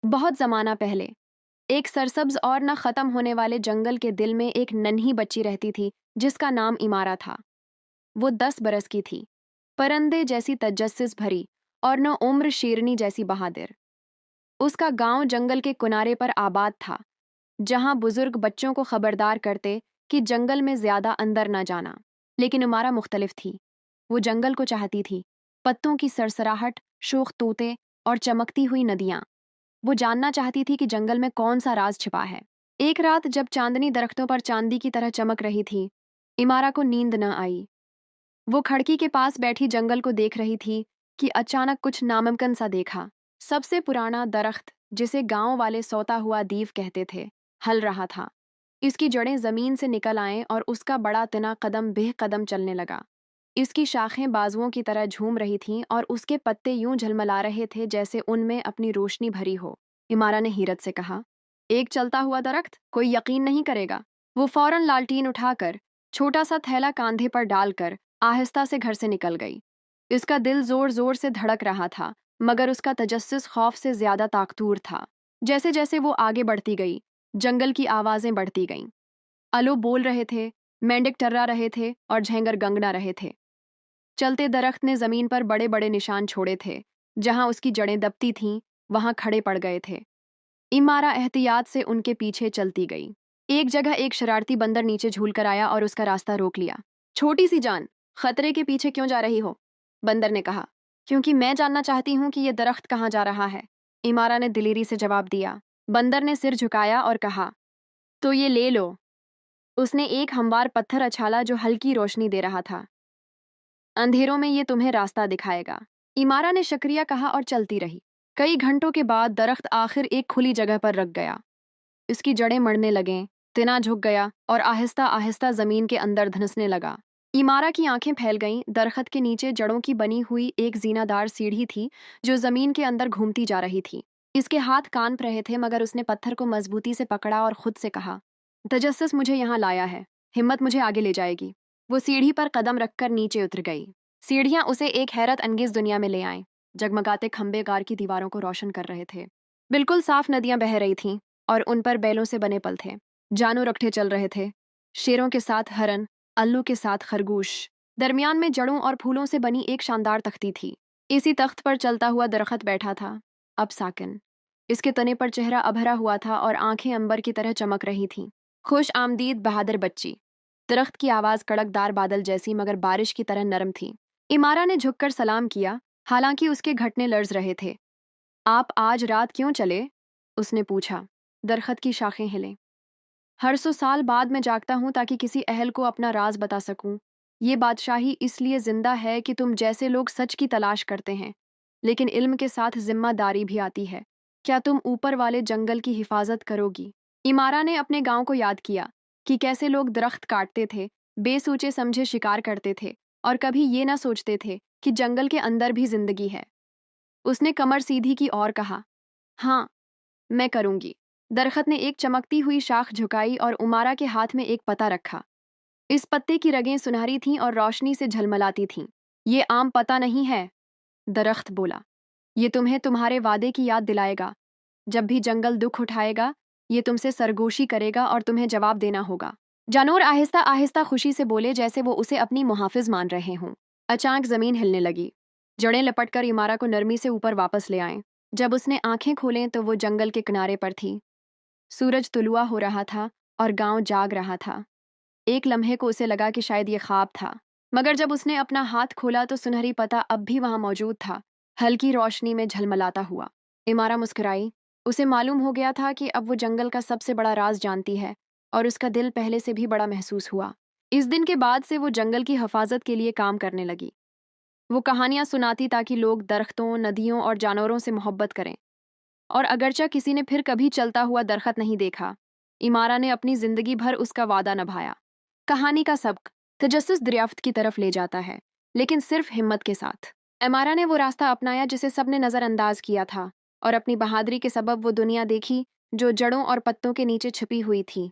बहुत जमाना पहले एक सरसब्ज और न खत्म होने वाले जंगल के दिल में एक नन्ही बच्ची रहती थी जिसका नाम इमारा था। वो 10 बरस की थी, परंदे जैसी तजस्सुस भरी और न उम्र शेरनी जैसी बहादुर। उसका गांव जंगल के किनारे पर आबाद था, जहां बुजुर्ग बच्चों को खबरदार करते कि जंगल में ज्यादा अंदर न जाना। लेकिन इमारा मुख्तलिफ थी। वो जंगल को चाहती थी, पत्तों की सरसराहट, शोख तोते और चमकती हुई नदियां। वो जानना चाहती थी कि जंगल में कौन सा राज छिपा है। एक रात जब चांदनी दरख्तों पर चांदी की तरह चमक रही थी, इमारा को नींद न आई। वो खिड़की के पास बैठी जंगल को देख रही थी कि अचानक कुछ नामुमकिन सा देखा। सबसे पुराना दरख्त, जिसे गांव वाले सोता हुआ दीव कहते थे, हल रहा था। इसकी जड़ें जमीन से निकल आएं और उसका बड़ा तना कदम बेह कदम चलने लगा। इसकी शाखें बाजुओं की तरह झूम रही थीं और उसके पत्ते यूं झलमला रहे थे जैसे उनमें अपनी रोशनी भरी हो। इमारा ने हैरत से कहा, एक चलता हुआ दरख्त, कोई यकीन नहीं करेगा। वो फौरन लालटीन उठाकर छोटा सा थैला कांधे पर डालकर आहिस्ता से घर से निकल गई। इसका दिल जोर जोर से धड़क रहा था, मगर उसका तजस्सुस खौफ से ज्यादा ताकतूर था। जैसे जैसे वो आगे बढ़ती गई, जंगल की आवाजें बढ़ती गईं। अलो बोल रहे थे, मेंढक टर्रा रहे थे और झेंगर गंगना रहे थे। चलते दरख्त ने जमीन पर बड़े बड़े निशान छोड़े थे। जहां उसकी जड़ें दबती थीं, वहां खड़े पड़ गए थे। इमारा एहतियात से उनके पीछे चलती गई। एक जगह एक शरारती बंदर नीचे झूल कर आया और उसका रास्ता रोक लिया। छोटी सी जान, खतरे के पीछे क्यों जा रही हो? बंदर ने कहा। क्योंकि मैं जानना चाहती हूं कि यह दरख्त कहाँ जा रहा है, इमारा ने दिलेरी से जवाब दिया। बंदर ने सिर झुकाया और कहा, तो ये ले लो। उसने एक हमवार पत्थर उछाला जो हल्की रोशनी दे रहा था। अंधेरों में ये तुम्हें रास्ता दिखाएगा, इमारा ने शुक्रिया कहा और चलती रही। कई घंटों के बाद दरख्त आखिर एक खुली जगह पर रख गया। इसकी जड़ें मड़ने लगें, तना झुक गया और आहिस्ता आहिस्ता जमीन के अंदर धंसने लगा। इमारा की आंखें फैल गईं। दरख्त के नीचे जड़ों की बनी हुई एक जीनादार सीढ़ी थी जो जमीन के अंदर घूमती जा रही थी। इसके हाथ कांप रहे थे, मगर उसने पत्थर को मजबूती से पकड़ा और खुद से कहा, तजस्सुस मुझे यहाँ लाया है, हिम्मत मुझे आगे ले जाएगी। वो सीढ़ी पर कदम रखकर नीचे उतर गई। सीढ़ियां उसे एक हैरत अंगेज दुनिया में ले आईं। जगमगाते खंबे गार की दीवारों को रोशन कर रहे थे। बिल्कुल साफ नदियां बह रही थीं और उन पर बैलों से बने पल थे। जानवर रखटे चल रहे थे, शेरों के साथ हरन, अल्लू के साथ खरगोश। दरमियान में जड़ों और फूलों से बनी एक शानदार तख्ती थी। इसी तख्त पर चलता हुआ दरख्त बैठा था, अब साकिन। इसके तने पर चेहरा अभरा हुआ था और आंखें अंबर की तरह चमक रही थीं। खुश आमदीद बहादुर बच्ची। दरख्त की आवाज कड़कदार बादल जैसी मगर बारिश की तरह नरम थी। इमारा ने झुककर सलाम किया, हालांकि उसके घुटने लर्ज रहे थे। आप आज रात क्यों चले? उसने पूछा। दरख्त की शाखें हिलें। हर 100 साल बाद मैं जागता हूं ताकि किसी अहल को अपना राज बता सकूं। ये बादशाही इसलिए जिंदा है कि तुम जैसे लोग सच की तलाश करते हैं, लेकिन इल्म के साथ जिम्मेदारी भी आती है। क्या तुम ऊपर वाले जंगल की हिफाजत करोगी? इमारा ने अपने गांव को याद किया कि कैसे लोग दरख्त काटते थे, बेसूचे समझे शिकार करते थे और कभी ये ना सोचते थे कि जंगल के अंदर भी जिंदगी है। उसने कमर सीधी की और कहा, हाँ, मैं करूंगी। दरख्त ने एक चमकती हुई शाख झुकाई और उमारा के हाथ में एक पता रखा। इस पत्ते की रगें सुनहरी थीं और रोशनी से झलमलाती थीं। ये आम पता नहीं है, दरख्त बोला। ये तुम्हें तुम्हारे वादे की याद दिलाएगा। जब भी जंगल दुख उठाएगा, ये तुमसे सरगोशी करेगा और तुम्हें जवाब देना होगा। जानवर आहिस्ता आहिस्ता खुशी से बोले, जैसे वो उसे अपनी मुहाफिज मान रहे हों। अचानक जमीन हिलने लगी। जड़ें लपटकर इमारा को नरमी से ऊपर वापस ले आए। जब उसने आंखें खोलें तो वो जंगल के किनारे पर थी। सूरज तुलुआ हो रहा था और गांव जाग रहा था। एक लम्हे को उसे लगा कि शायद ये ख्वाब था, मगर जब उसने अपना हाथ खोला तो सुनहरी पता अब भी वहां मौजूद था, हल्की रोशनी में झलमलाता हुआ। इमारा मुस्कुराई। उसे मालूम हो गया था कि अब वो जंगल का सबसे बड़ा राज जानती है और उसका दिल पहले से भी बड़ा महसूस हुआ। इस दिन के बाद से वो जंगल की हिफाजत के लिए काम करने लगी। वो कहानियां सुनाती ताकि लोग दरख्तों, नदियों और जानवरों से मोहब्बत करें। और अगरचा किसी ने फिर कभी चलता हुआ दरख्त नहीं देखा, इमारा ने अपनी जिंदगी भर उसका वादा निभाया। कहानी का सबक तजस्सुस दरियाफ्त की तरफ ले जाता है, लेकिन सिर्फ हिम्मत के साथ। इमारा ने वो रास्ता अपनाया जिसे सबने नज़रअंदाज किया था, और अपनी बहादुरी के सबब वो दुनिया देखी जो जड़ों और पत्तों के नीचे छिपी हुई थी।